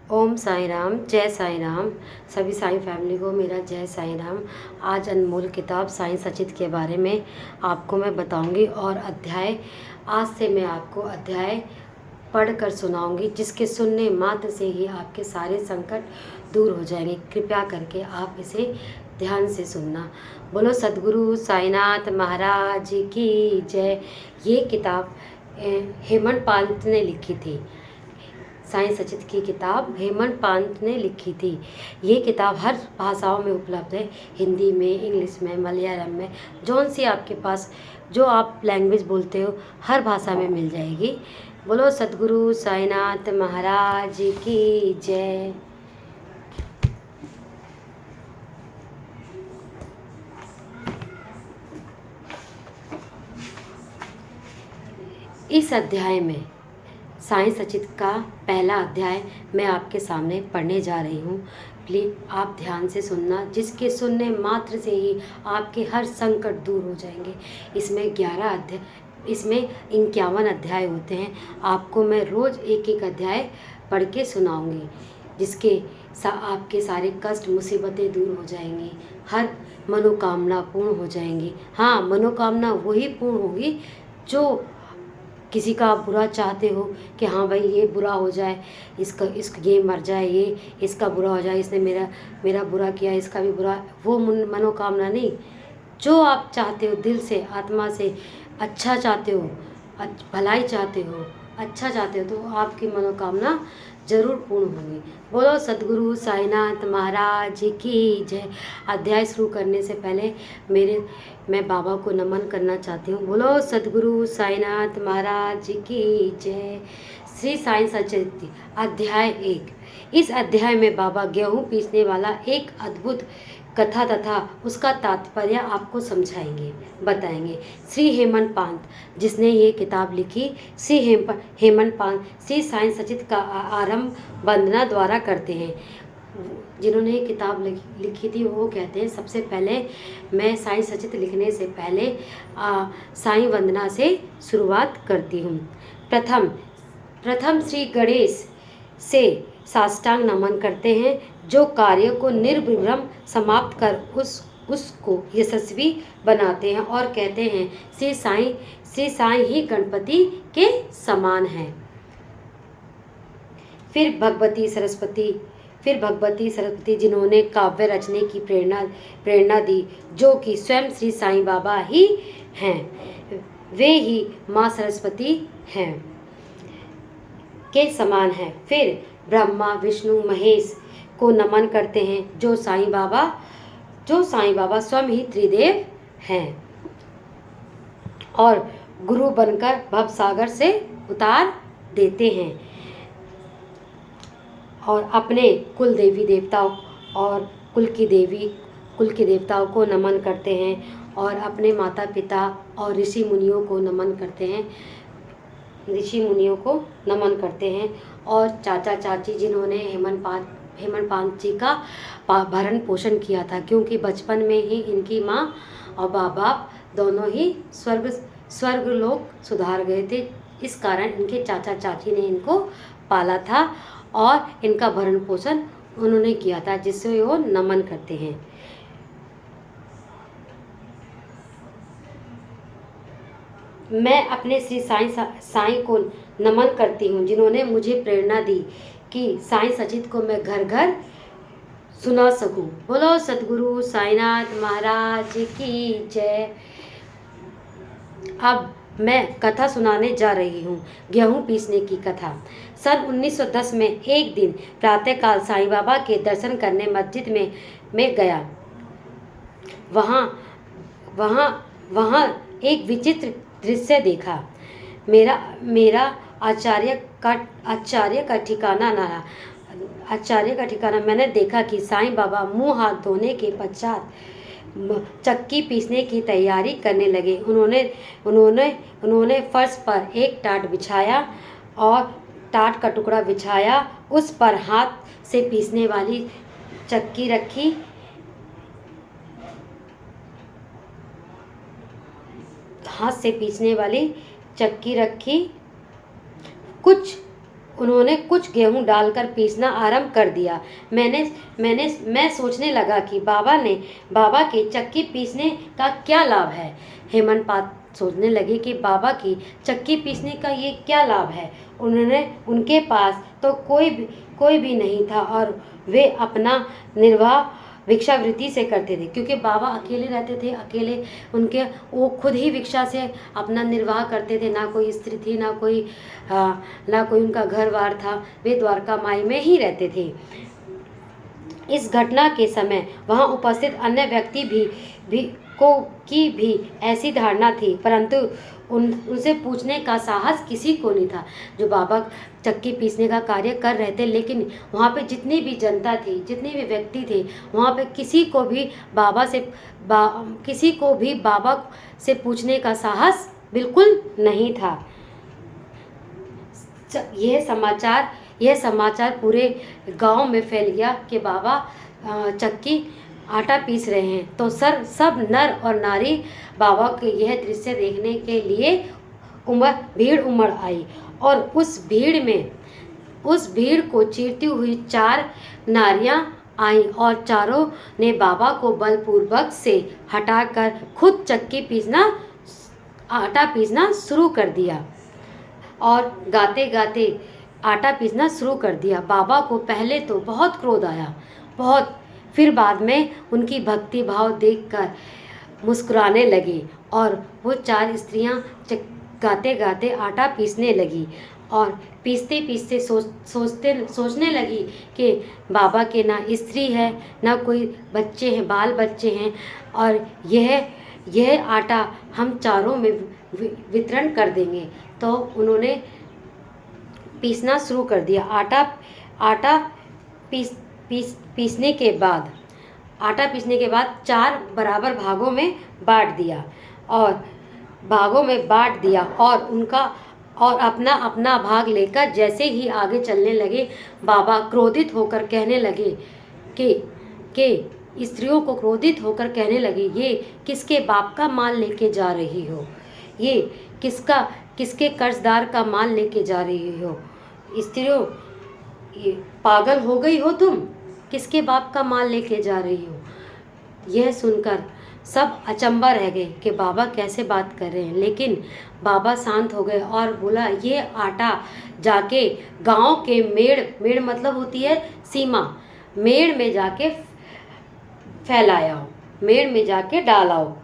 ओम साई राम, जय साई राम। सभी साई फैमिली को मेरा जय साई राम। आज अनमोल किताब साई सचित के बारे में आपको मैं बताऊंगी और अध्याय आज से मैं आपको अध्याय पढ़ कर सुनाऊंगी, जिसके सुनने मात्र से ही आपके सारे संकट दूर हो जाएंगे। कृपया करके आप इसे ध्यान से सुनना। बोलो सद्गुरु साईनाथ महाराज की जय। ये किताब हेमंत पांत ने लिखी थी। साई सचित की किताब हेमंत पांत ने लिखी थी। ये किताब हर भाषाओं में उपलब्ध है, हिंदी में, इंग्लिश में, मलयालम में, जौन सी आपके पास जो आप लैंग्वेज बोलते हो हर भाषा में मिल जाएगी। बोलो सद्गुरु साईनाथ महाराज की जय। इस अध्याय में साई सचित का पहला अध्याय मैं आपके सामने पढ़ने जा रही हूँ। प्लीज़ आप ध्यान से सुनना, जिसके सुनने मात्र से ही आपके हर संकट दूर हो जाएंगे। इसमें 51 अध्याय होते हैं। आपको मैं रोज़ एक एक अध्याय पढ़ के सुनाऊँगी, जिसके आपके सारे कष्ट मुसीबतें दूर हो जाएंगी, हर मनोकामना पूर्ण हो जाएंगी। हाँ, मनोकामना वही पूर्ण होगी जो किसी का आप बुरा चाहते हो कि हाँ भाई ये बुरा हो जाए, ये मर जाए, ये इसका बुरा हो जाए, इसने मेरा मेरा बुरा किया, इसका भी बुरा, वो मनोकामना नहीं। जो आप चाहते हो दिल से, आत्मा से, अच्छा चाहते हो, भलाई चाहते हो, अच्छा चाहते हो, तो आपकी मनोकामना जरूर पूर्ण होगी। बोलो सद्गुरु साईनाथ महाराज की जय। अध्याय शुरू करने से पहले मैं बाबा को नमन करना चाहती हूँ। बोलो सद्गुरु साईनाथ महाराज की जय। श्री साई सचित अध्याय 1। इस अध्याय में बाबा गेहूं पीसने वाला एक अद्भुत कथा तथा उसका तात्पर्य आपको समझाएंगे, बताएंगे। श्री हेमंत पांत जिसने ये किताब लिखी, श्री हेमंत पांत श्री साई सचित का आरंभ वंदना द्वारा करते हैं। जिन्होंने ये किताब लिखी थी वो कहते हैं, सबसे पहले मैं साई सचित लिखने से पहले साई वंदना से शुरुआत करती हूँ। प्रथम श्री गणेश से साष्टांग नमन करते हैं, जो कार्य को निर्विघ्न समाप्त कर उसको यशस्वी बनाते हैं, और कहते हैं श्री साई ही गणपति के समान हैं। फिर भगवती सरस्वती जिन्होंने काव्य रचने की प्रेरणा दी, जो कि स्वयं श्री साईं बाबा ही हैं। वे ही माँ सरस्वती हैं के समान है। फिर ब्रह्मा विष्णु महेश को नमन करते हैं, जो साईं बाबा स्वयं ही त्रिदेव हैं और गुरु बनकर भवसागर से उतार देते हैं, और अपने कुल के देवताओं को नमन करते हैं, और अपने माता पिता और ऋषि मुनियों को नमन करते हैं, और चाचा चाची जिन्होंने हेमंत पांत जी का भरण पोषण किया था, क्योंकि बचपन में ही इनकी माँ और बाप दोनों ही स्वर्ग लोक सुधार गए थे। इस कारण इनके चाचा चाची ने इनको पाला था और इनका भरण पोषण उन्होंने किया था, जिससे वो नमन करते हैं। मैं अपने श्री साईं को नमन करती हूँ, जिन्होंने मुझे प्रेरणा दी कि साईं सचित को मैं घर घर सुना सकूं। बोलो सद्गुरु साईनाथ महाराज की जय। अब मैं कथा सुनाने जा रही हूँ, गेहूं पीसने की कथा। सन 1910 में एक दिन प्रातःकाल साईं बाबा के दर्शन करने मस्जिद में गया। वहाँ एक विचित्र दृश्य देखा। मेरा आश्चर्य का ठिकाना मैंने देखा कि साईं बाबा मुंह हाथ धोने के पश्चात चक्की पीसने की तैयारी करने लगे। उन्होंने फर्श पर एक टाट बिछाया और टाट का टुकड़ा बिछाया, उस पर हाथ से पीसने वाली चक्की रखी। कुछ उन्होंने कुछ गेहूं डालकर पीसना आरंभ कर दिया। मैं सोचने लगा कि बाबा के चक्की पीसने का क्या लाभ है। हेमनपात सोचने लगे कि बाबा की चक्की पीसने का ये क्या लाभ है। उनके पास तो कोई भी नहीं था और वे अपना निर्वाह भिक्षावृत्ति से करते थे, क्योंकि बाबा अकेले रहते थे। अकेले वो खुद ही भिक्षा से अपना निर्वाह करते थे। ना कोई स्त्री थी, ना कोई उनका घर बार था। वे द्वारका माई में ही रहते थे। इस घटना के समय वहां उपस्थित अन्य व्यक्ति की भी ऐसी धारणा थी, परंतु उनसे पूछने का साहस किसी को नहीं था जो बाबा चक्की पीसने का कार्य कर रहे थे। लेकिन वहाँ पे जितनी भी जनता थी, जितने भी व्यक्ति थे, वहाँ पे किसी को भी बाबा से पूछने का साहस बिल्कुल नहीं था। यह समाचार पूरे गांव में फैल गया कि बाबा चक्की आटा पीस रहे हैं। तो सब नर और नारी बाबा के यह दृश्य देखने के लिए भीड़ उमड़ आई और उस भीड़ को चीरती हुई 4 नारियां आईं और चारों ने बाबा को बलपूर्वक से हटाकर खुद आटा पीसना शुरू कर दिया और गाते गाते आटा पीसना शुरू कर दिया। बाबा को पहले तो बहुत क्रोध आया, बहुत। फिर बाद में उनकी भक्ति भाव देखकर मुस्कुराने लगे और वो 4 स्त्रियां गाते गाते आटा पीसने लगी और पीसते पीसते सोचने लगी कि बाबा के ना स्त्री है, ना कोई बच्चे हैं, बाल बच्चे हैं, और यह आटा हम चारों में वितरण कर देंगे। तो उन्होंने पीसना शुरू कर दिया। आटा पीसने के बाद 4 बराबर भागों में बांट दिया और अपना अपना भाग लेकर जैसे ही आगे चलने लगे, बाबा क्रोधित होकर कहने लगे कि स्त्रियों को क्रोधित होकर कहने लगे, ये किसके बाप का माल लेके जा रही हो? ये किसके कर्जदार का माल लेके जा रही हो? स्त्रियों, ये पागल हो गई हो तुम? किसके बाप का माल लेके जा रही हो? यह सुनकर सब अचंभा रह गए कि बाबा कैसे बात कर रहे हैं। लेकिन बाबा शांत हो गए और बोला, ये आटा जाके गांव के मेड़ मतलब होती है सीमा, मेड़ में जाके फैलाओ, मेड़ में जाके डालाओ।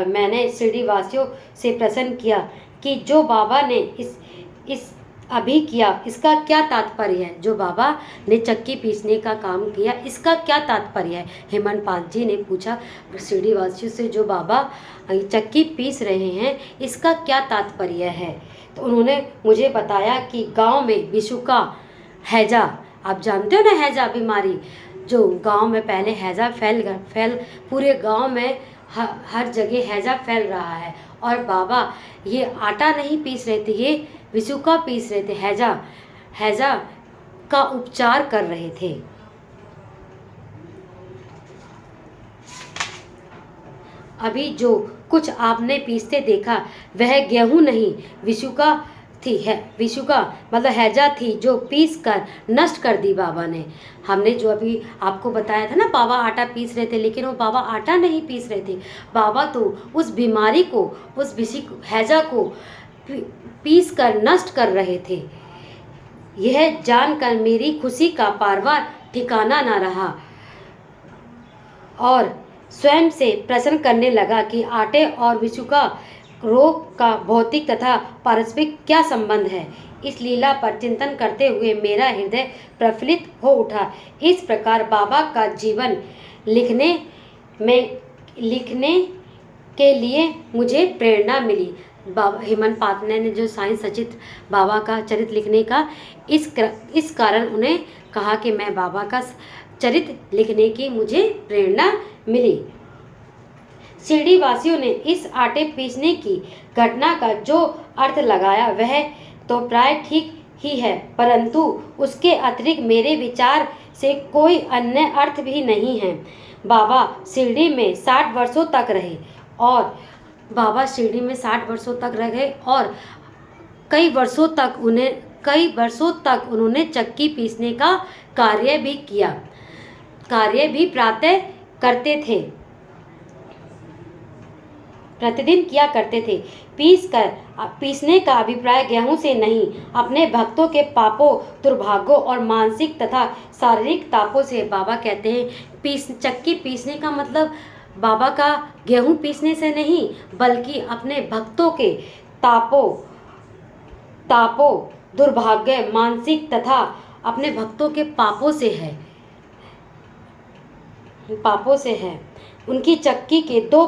मैंने शिरडी वासियों से प्रश्न किया कि जो बाबा ने इस अभी किया, इसका क्या तात्पर्य है? जो बाबा ने चक्की पीसने का काम किया, इसका क्या तात्पर्य है? हेमनपाल जी ने पूछा शिरडी वासियों से, जो बाबा चक्की पीस रहे हैं, इसका क्या तात्पर्य है? तो उन्होंने मुझे बताया कि गांव में विषु का हैजा, आप जानते हो ना हैजा बीमारी, जो गांव में पहले हैजा फैल पूरे गांव में हर जगह हैजा फैल रहा है, और बाबा ये आटा नहीं पीस रहे थे, ये विषु का पीस रहे थे, हैजा का उपचार कर रहे थे। अभी जो कुछ आपने पीसते देखा वह गेहूं नहीं, विषु का मतलब हैजा थी, जो पीस कर नष्ट कर दी बाबा ने। हमने जो अभी आपको बताया था ना, बाबा आटा पीस रहे थे, लेकिन वो बाबा आटा नहीं पीस रहे थे। बाबा तो उस बीमारी को, उस हैजा को पीस कर नष्ट कर रहे थे। यह जानकर मेरी खुशी का पारवार ठिकाना न रहा और स्वयं से प्रश्न करने लगा कि आटे और विषु का रोग का भौतिक तथा पारस्परिक क्या संबंध है। इस लीला पर चिंतन करते हुए मेरा हृदय प्रफुल्लित हो उठा। इस प्रकार बाबा का जीवन लिखने के लिए मुझे प्रेरणा मिली। बाबा हेमनपाल ने जो साईं सचित बाबा का चरित्र लिखने का इस कारण उन्हें कहा कि मैं बाबा का चरित्र लिखने की मुझे प्रेरणा मिली। शिरडी वासियों ने इस आटे पीसने की घटना का जो अर्थ लगाया वह तो प्राय ठीक ही है, परंतु उसके अतिरिक्त मेरे विचार से कोई अन्य अर्थ भी नहीं है। बाबा शिरडी में 60 वर्षों तक रहे और कई वर्षों तक उन्होंने चक्की पीसने का कार्य भी प्रातः करते थे, प्रतिदिन किया करते थे। पीसने का अभिप्राय गेहूं से नहीं, अपने भक्तों के पापों, दुर्भाग्यों और मानसिक तथा शारीरिक तापों से। बाबा कहते हैं चक्की पीसने का मतलब बाबा का गेहूं पीसने से नहीं, बल्कि अपने भक्तों के तापों, दुर्भाग्य, मानसिक तथा अपने भक्तों के पापों से है। उनकी चक्की के 2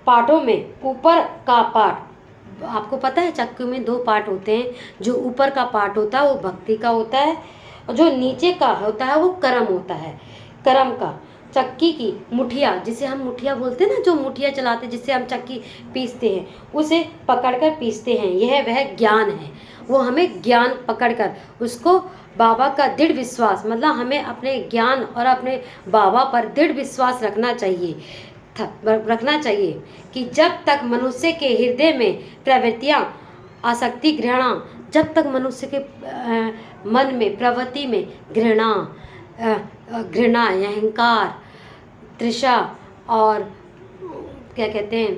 पार्टों में ऊपर का पार्ट, आपको पता है चक्की में 2 पार्ट होते हैं। जो ऊपर का पार्ट होता है वो भक्ति का होता है, और जो नीचे का होता है वो कर्म होता है, कर्म का। चक्की की मुठिया, जिसे हम मुठिया बोलते हैं ना, जो मुठिया चलाते हैं जिससे हम चक्की पीसते हैं, उसे पकड़कर पीसते हैं। यह वह ज्ञान है, वो हमें ज्ञान पकड़कर उसको बाबा का दृढ़ विश्वास, मतलब हमें अपने ज्ञान और अपने बाबा पर दृढ़ विश्वास रखना चाहिए कि जब तक मनुष्य के हृदय में प्रवृत्तियाँ, आसक्ति, घृणा, जब तक मनुष्य के मन में, प्रवृत्ति में घृणा, अहंकार, तृषा और क्या कहते हैं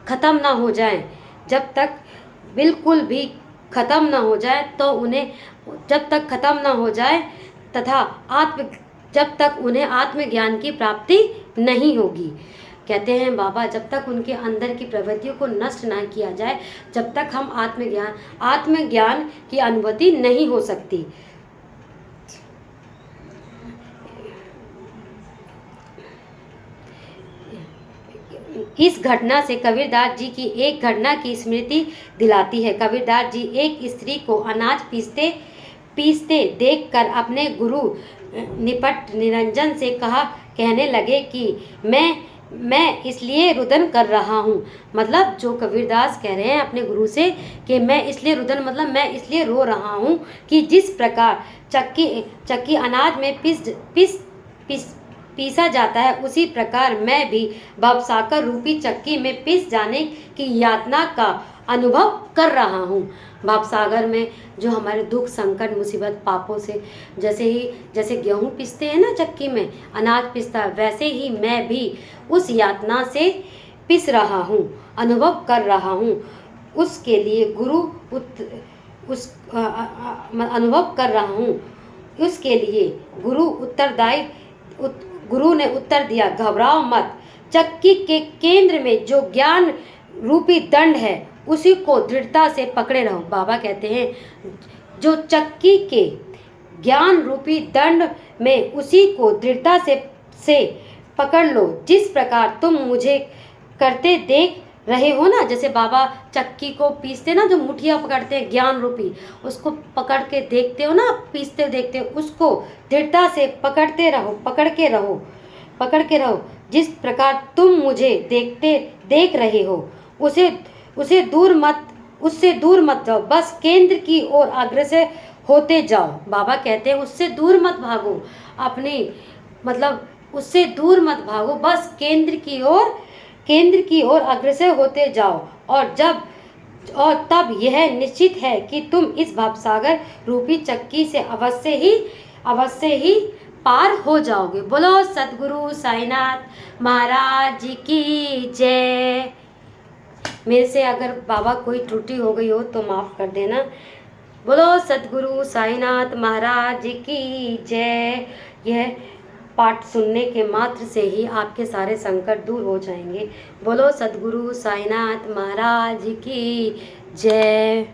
ख़त्म ना हो जाए, जब तक बिल्कुल भी ख़त्म ना हो जाए, तो उन्हें जब तक ख़त्म ना हो जाए तथा जब तक उन्हें आत्मज्ञान की प्राप्ति नहीं होगी। कहते हैं बाबा, जब तक उनके अंदर की प्रवृत्तियों को नष्ट ना किया जाए, जब तक हम आत्मज्ञान की अनुभूति नहीं हो सकती। इस घटना से कबीरदास जी की एक घटना की स्मृति दिलाती है। कबीरदास जी एक स्त्री को अनाज पीसते देखकर अपने गुरु निपट निरंजन से कहने लगे कि मैं इसलिए रुदन कर रहा हूँ। मतलब जो कबीरदास कह रहे हैं अपने गुरु से कि मैं इसलिए रुदन, मतलब मैं इसलिए रो रहा हूँ कि जिस प्रकार चक्की अनाज में पीसा जाता है, उसी प्रकार मैं भी भवसागर रूपी चक्की में पिस जाने की यातना का अनुभव कर रहा हूँ। भवसागर में जो हमारे दुख, संकट, मुसीबत, पापों से जैसे गेहूँ पिसते हैं ना, चक्की में अनाज पिसता है, वैसे ही मैं भी उस यातना से पिस रहा हूँ, अनुभव कर रहा हूँ। उसके लिए अनुभव कर रहा हूँ। उसके लिए गुरु ने उत्तर दिया, घबराओ मत, चक्की के केंद्र में जो ज्ञान रूपी दंड है उसी को दृढ़ता से पकड़े रहो। बाबा कहते हैं जो चक्की के ज्ञान रूपी दंड में उसी को दृढ़ता से पकड़ लो। जिस प्रकार तुम मुझे करते देख रहे हो ना, जैसे बाबा चक्की को पीसते ना, जो मुठिया पकड़ते हैं ज्ञान रूपी, उसको पकड़ के देखते हो ना, पीसते देखते हो, उसको दृढ़ता से पकड़ के रहो। जिस प्रकार तुम मुझे देख रहे हो, उससे दूर मत जाओ, बस केंद्र की ओर अग्रसर होते जाओ। बाबा कहते हैं उससे दूर मत भागो, उससे दूर मत भागो, बस केंद्र की ओर अग्रसर होते जाओ। और तब यह निश्चित है कि तुम इस भवसागर रूपी चक्की से अवश्य ही पार हो जाओगे। बोलो सद्गुरु साईनाथ महाराज जी की जय। मेरे से अगर बाबा कोई त्रुटि हो गई हो तो माफ़ कर देना। बोलो सद्गुरु साईनाथ महाराज जी की जय। यह पाठ सुनने के मात्र से ही आपके सारे संकट दूर हो जाएंगे। बोलो सद्गुरु साईनाथ महाराज की जय।